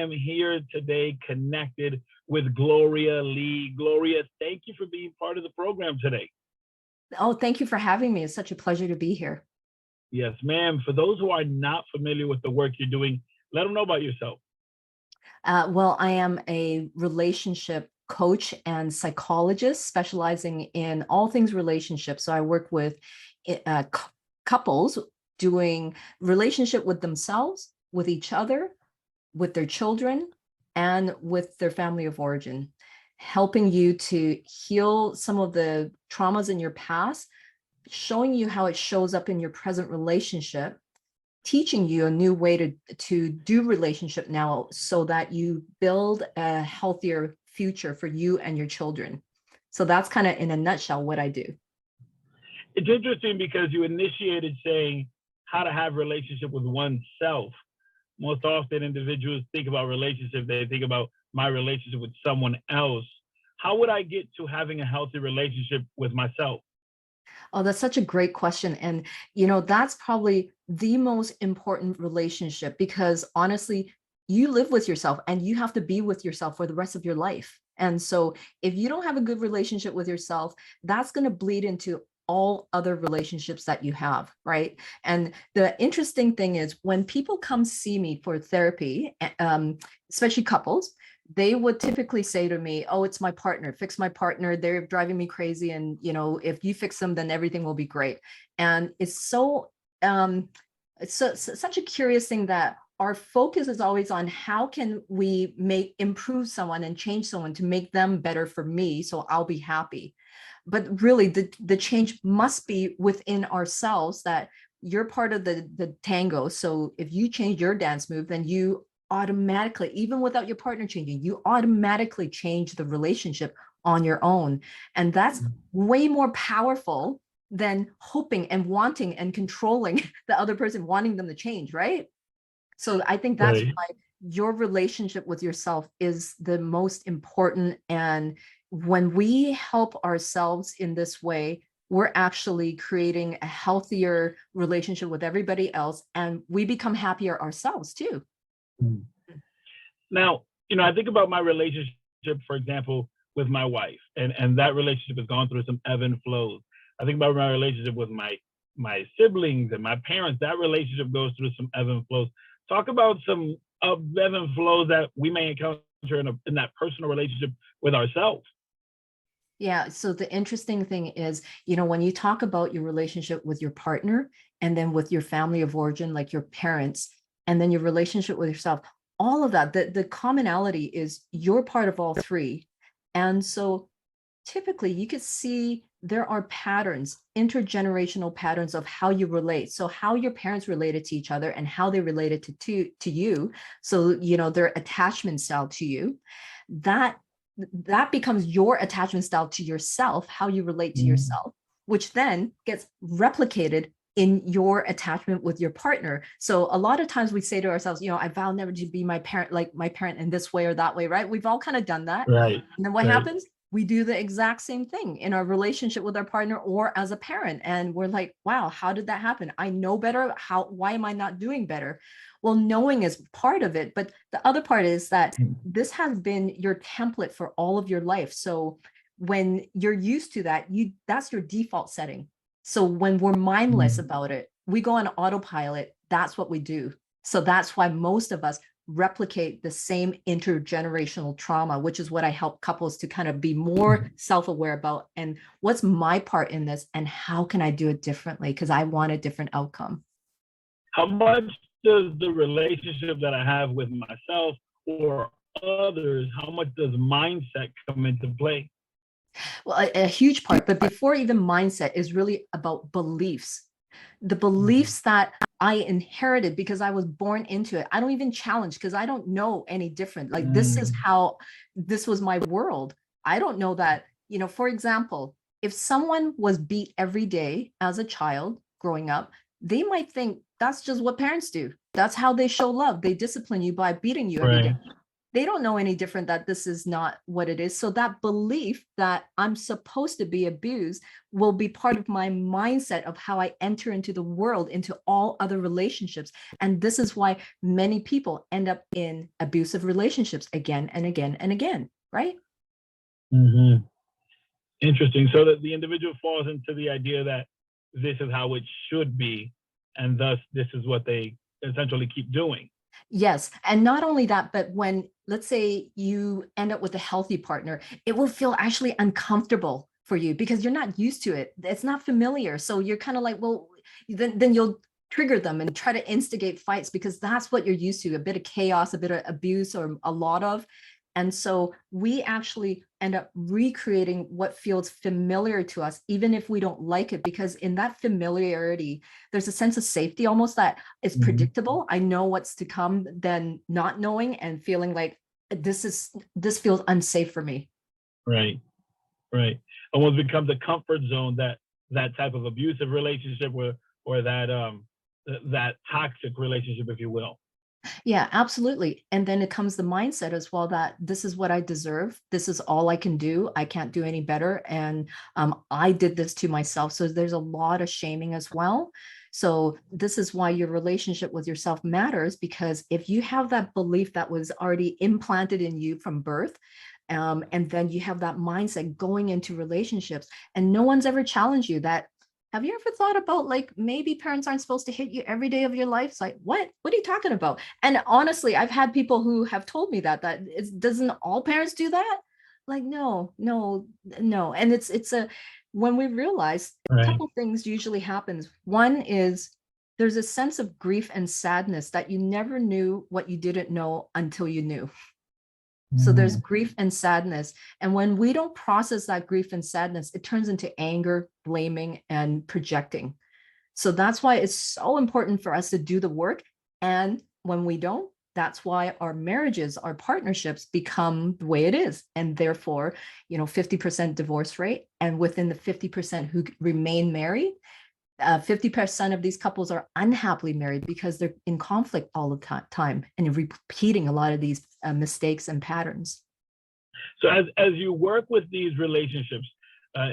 am here today connected with Gloria Lee. Gloria, thank you for being part of the program today. Oh, thank you for having me. It's such a pleasure to be here. Yes, ma'am. For those who are not familiar with the work you're doing, let them know about yourself. Well, I am a relationship coach and psychologist specializing in all things relationships. So I work with couples doing relationship with themselves, with each other, with their children, and with their family of origin, helping you to heal some of the traumas in your past, showing you how it shows up in your present relationship, teaching you a new way to do relationship now so that you build a healthier future for you and your children. So that's kind of in a nutshell what I do. It's interesting because you initiated saying how to have relationship with oneself. Most often individuals think about relationship, they think about my relationship with someone else. How would I get to having a healthy relationship with myself? Oh, that's such a great question. And, that's probably the most important relationship because honestly, you live with yourself and you have to be with yourself for the rest of your life. And so if you don't have a good relationship with yourself, that's going to bleed into all other relationships that you have, right? And the interesting thing is when people come see me for therapy, especially couples, they would typically say to me, oh, it's my partner, fix my partner. They're driving me crazy. And, if you fix them, then everything will be great. And it's such a curious thing that our focus is always on how can we improve someone and change someone to make them better for me, so I'll be happy. But really, the change must be within ourselves, that you're part of the tango. So if you change your dance move, then you automatically, even without your partner changing, you automatically change the relationship on your own. And that's way more powerful than hoping and wanting and controlling the other person, wanting them to change, right? So I think that's Right. why your relationship with yourself is the most important. And when we help ourselves in this way, we're actually creating a healthier relationship with everybody else, and we become happier ourselves too. Now, I think about my relationship, for example, with my wife, and that relationship has gone through some ebb and flows. I think about my relationship with my siblings and my parents. That relationship goes through some ebb and flows. Talk about some ebb and flows that we may encounter in that personal relationship with ourselves. Yeah. So the interesting thing is, when you talk about your relationship with your partner and then with your family of origin, like your parents, and then your relationship with yourself, all of that, the commonality is you're part of all three. And so typically you could see there are patterns, intergenerational patterns of how you relate. So how your parents related to each other and how they related to you. So, their attachment style to you, that becomes your attachment style to yourself, how you relate to yourself, which then gets replicated in your attachment with your partner. So a lot of times we say to ourselves, I vow never to be my parent in this way or that way, right? We've all kind of done that. Right. And then what Right. happens? We do the exact same thing in our relationship with our partner or as a parent. And we're like, wow, how did that happen? I know better. Why am I not doing better? Well, knowing is part of it. But the other part is that this has been your template for all of your life. So when you're used to that, that's your default setting. So when we're mindless about it, we go on autopilot. That's what we do. So that's why most of us replicate the same intergenerational trauma, which is what I help couples to kind of be more self-aware about. And what's my part in this? And how can I do it differently? Because I want a different outcome. How much does the relationship that I have with myself or others, how much does mindset come into play? Well, a huge part, but before even mindset is really about beliefs. The beliefs that I inherited because I was born into it. I don't even challenge because I don't know any different. Like this was my world. I don't know that, for example, if someone was beat every day as a child growing up, they might think that's just what parents do. That's how they show love. They discipline you by beating you every day. Right. They don't know any different, that this is not what it is. So that belief that I'm supposed to be abused will be part of my mindset of how I enter into the world, into all other relationships. And this is why many people end up in abusive relationships again and again and again, right? Mm-hmm. Interesting. So that the individual falls into the idea that this is how it should be, and thus this is what they essentially keep doing. Yes. And not only that, but when, let's say, you end up with a healthy partner, it will feel actually uncomfortable for you because you're not used to it. It's not familiar. So you're kind of like, well, then you'll trigger them and try to instigate fights because that's what you're used to, a bit of chaos, a bit of abuse, or a lot of. And so we actually end up recreating what feels familiar to us, even if we don't like it, because in that familiarity, there's a sense of safety almost that it's predictable. I know what's to come than not knowing and feeling like this feels unsafe for me. Right, right. Almost becomes a comfort zone, that type of abusive relationship, or that toxic relationship, if you will. Yeah, absolutely. And then it comes the mindset as well that this is what I deserve. This is all I can do. I can't do any better. And I did this to myself. So there's a lot of shaming as well. So this is why your relationship with yourself matters, because if you have that belief that was already implanted in you from birth, and then you have that mindset going into relationships, and no one's ever challenged you that, have you ever thought about like maybe parents aren't supposed to hit you every day of your life? It's like, what are you talking about? And honestly, I've had people who have told me that doesn't all parents do that? Like, no. And it's a, when we realize a Right. couple things usually happens. One is there's a sense of grief and sadness that you never knew what you didn't know until you knew. So there's grief and sadness. And when we don't process that grief and sadness, it turns into anger, blaming, and projecting. So that's why it's so important for us to do the work. And when we don't, that's why our marriages, our partnerships become the way it is. And therefore, 50% divorce rate. And within the 50% who remain married, 50% of these couples are unhappily married because they're in conflict all the time and repeating a lot of these mistakes and patterns. So as you work with these relationships,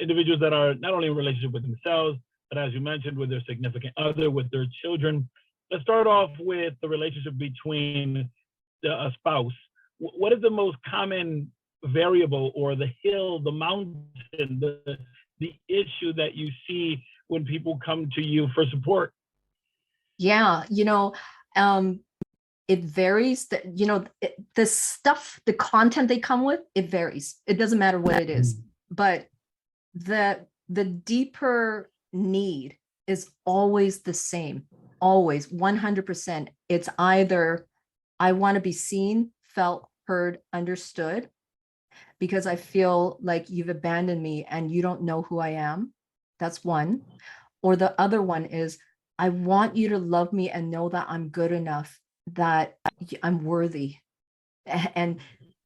individuals that are not only in relationship with themselves, but as you mentioned, with their significant other, with their children, let's start off with the relationship between a spouse. What is the most common variable, or the hill, the mountain, the issue that you see when people come to you for support? Yeah, it varies. The stuff, the content they come with, it varies. It doesn't matter what it is, but the deeper need is always the same, always 100%. It's either I want to be seen, felt, heard, understood, because I feel like you've abandoned me and you don't know who I am. That's one. Or the other one is, I want you to love me and know that I'm good enough, that I'm worthy. And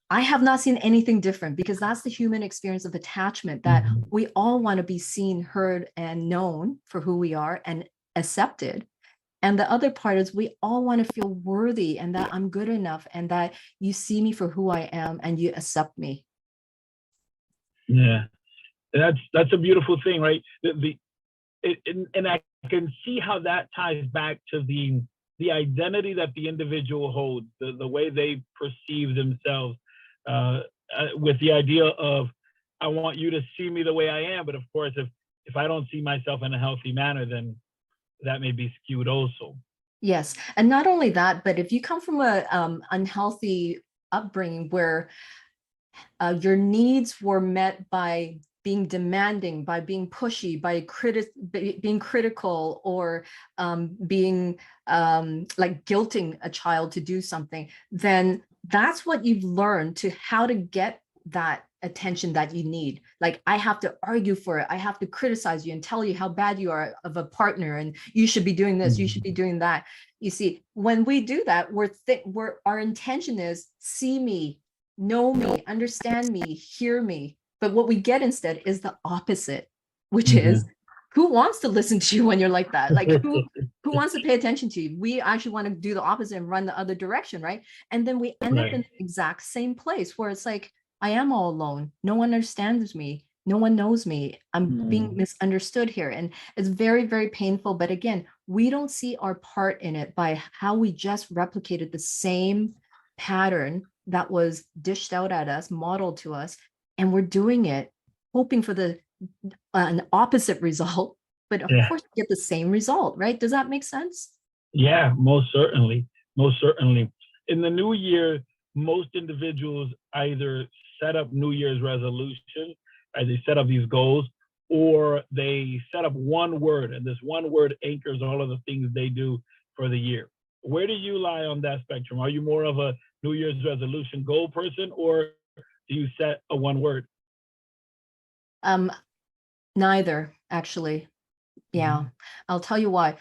I have not seen anything different, because that's the human experience of attachment, that we all want to be seen, heard, and known for who we are and accepted. And the other part is we all want to feel worthy and that I'm good enough and that you see me for who I am and you accept me. Yeah, that's a beautiful thing, right? And I can see how that ties back to the identity that the individual holds, the way they perceive themselves, with the idea of, I want you to see me the way I am. But of course, if I don't see myself in a healthy manner, then that may be skewed also. Yes. And not only that, but if you come from a unhealthy upbringing where your needs were met by being demanding, by being pushy, by being critical, or being like guilting a child to do something, then that's what you've learned to how to get that attention that you need. Like, I have to argue for it. I have to criticize you and tell you how bad you are of a partner, and you should be doing this, you should be doing that. You see, when we do that, our intention is, see me, know me, understand me, hear me. But what we get instead is the opposite, which is, who wants to listen to you when you're like that? Like who wants to pay attention to you? We actually want to do the opposite and run the other direction, right? And then we end up in Right. the exact same place where it's like, I am all alone. No one understands me. No one knows me. I'm being misunderstood here. And it's very, very painful. But again, we don't see our part in it by how we just replicated the same pattern that was dished out at us, modeled to us, and we're doing it hoping for an opposite result, but of Yeah. course you get the same result, right? Does that make sense? Yeah, most certainly. Most certainly. In the new year, most individuals either set up New Year's resolution, they set up these goals, or they set up one word, and this one word anchors all of the things they do for the year. Where do you lie on that spectrum? Are you more of a New Year's resolution goal person, or do you set a one word? Um, Neither, actually. Yeah, I'll tell you why.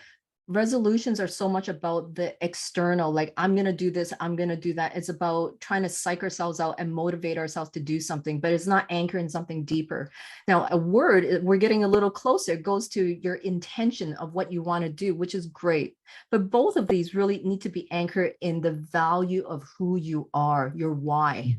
Resolutions are so much about the external, like I'm going to do this, I'm going to do that. It's about trying to psych ourselves out and motivate ourselves to do something, but it's not anchoring something deeper. Now, a word, we're getting a little closer. It goes to your intention of what you want to do, which is great. But both of these really need to be anchored in the value of who you are, your why.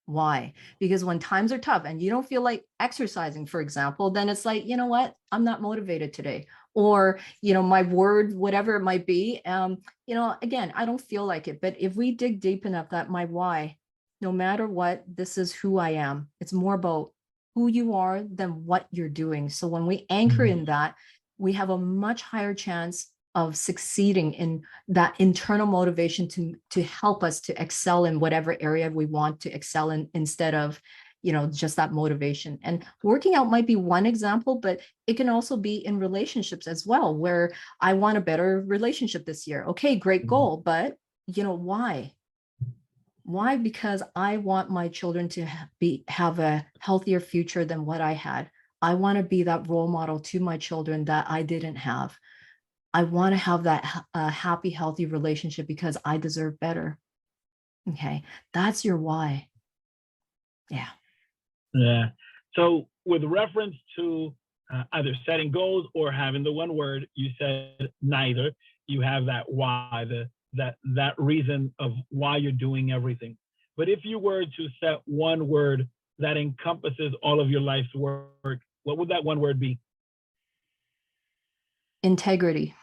Why? Because when times are tough and you don't feel like exercising, for example, then it's like, you know what? I'm not motivated today. Or, my word, whatever it might be, again, I don't feel like it. But if we dig deep enough, that my why, no matter what, this is who I am. It's more about who you are than what you're doing. So when we anchor Mhm. in that, we have a much higher chance of succeeding in that internal motivation to help us to excel in whatever area we want to excel in, instead of just that motivation. And working out might be one example, but it can also be in relationships as well, where I want a better relationship this year. Okay, great goal, but why? Because I want my children to have a healthier future than what I had. I want to be that role model to my children that I didn't have. I want to have that happy, healthy relationship because I deserve better. Okay. That's your why. Yeah. Yeah. So, with reference to either setting goals or having the one word, you said neither. You have that why, that reason of why you're doing everything. But if you were to set one word that encompasses all of your life's work, what would that one word be? Integrity.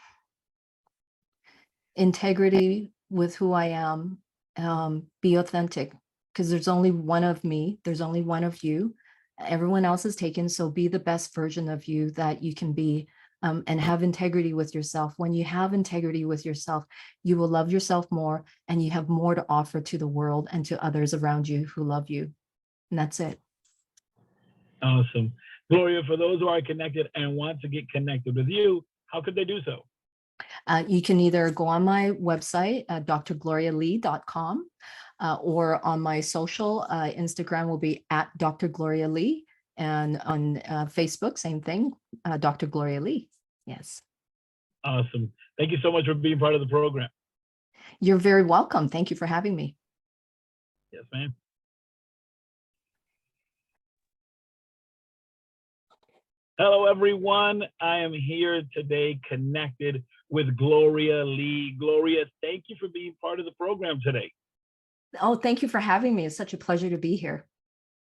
Integrity with who I am. Be authentic, because there's only one of me. There's only one of you. Everyone else is taken. So be the best version of you that you can be, and have integrity with yourself. When you have integrity with yourself, you will love yourself more, and you have more to offer to the world and to others around you who love you. And that's it. Awesome. Gloria, for those who are connected and want to get connected with you, how could they do so? You can either go on my website, drglorialee.com, or on my social. Instagram will be at Dr. Gloria Lee. And on Facebook, same thing, Dr. Gloria Lee. Yes. Awesome. Thank you so much for being part of the program. You're very welcome. Thank you for having me. Yes, ma'am. Hello, everyone. I am here today connected with Gloria Lee. Gloria, thank you for being part of the program today. Oh, thank you for having me. It's such a pleasure to be here.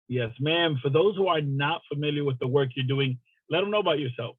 Yes, ma'am. For those who are not familiar with the work you're doing, let them know about yourself.